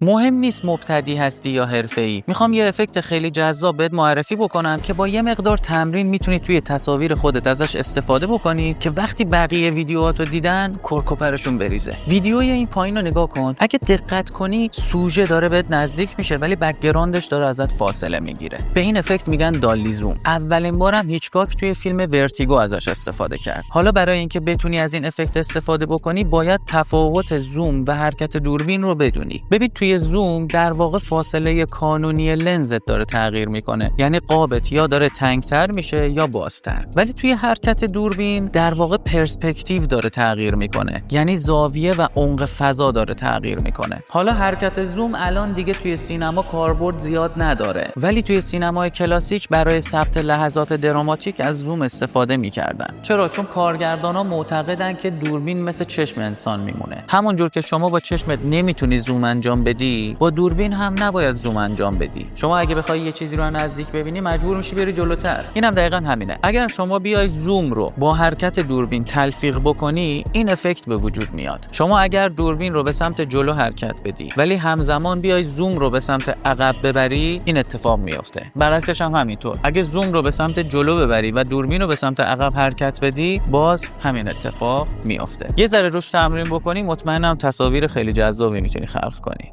مهم نیست مبتدی هستی یا حرفه‌ای. میخوام یه افکت خیلی جذاب بهت معرفی بکنم که با یه مقدار تمرین میتونی توی تصاویر خودت ازش استفاده بکنی که وقتی بقیه ویدیوهاتو دیدن کرکوپرشون بریزه. ویدیوی این پایین رو نگاه کن. اگه دقت کنی سوژه داره بهت نزدیک میشه ولی بک‌گراندش داره ازت فاصله میگیره. به این افکت میگن دالی زوم. اولین بارم هیچکاک توی فیلم ورتیگو ازش استفاده کرد. حالا برای اینکه بتونی از این افکت استفاده بکنی باید تفاوت زوم و حرکت دوربین رو بدونی. ببین توی زوم در واقع فاصله کانونی لنزت داره تغییر میکنه، یعنی قابت یا داره تنگتر میشه یا بازتر. ولی توی حرکت دوربین در واقع پرسپکتیو داره تغییر میکنه، یعنی زاویه و عمق فضا داره تغییر میکنه. حالا حرکت زوم الان دیگه توی سینما کاربرد زیاد نداره، ولی توی سینمای کلاسیک برای ثبت لحظات دراماتیک از زوم استفاده میکردن. چرا؟ چون کارگردانا معتقدن که دوربین مثل چشم انسان میمونه. همونجور که شما با چشمت نمیتونی زوم انجام بدی، با دوربین هم نباید زوم انجام بدی. شما اگه بخوای یه چیزی رو نزدیک ببینی مجبور میشی بری جلوتر. اینم دقیقاً همینه. اگر شما بیای زوم رو با حرکت دوربین تلفیق بکنی این افکت به وجود میاد. شما اگر دوربین رو به سمت جلو حرکت بدی ولی همزمان بیای زوم رو به سمت عقب ببری این اتفاق میفته. برعکسش هم همینطور. اگه زوم رو به سمت جلو ببری و دوربین رو به سمت عقب حرکت بدی باز همین اتفاق میفته. یه ذره روش تمرین بکنی مطمئنم تصاویر خیلی جذابی میتونی خلق کنی.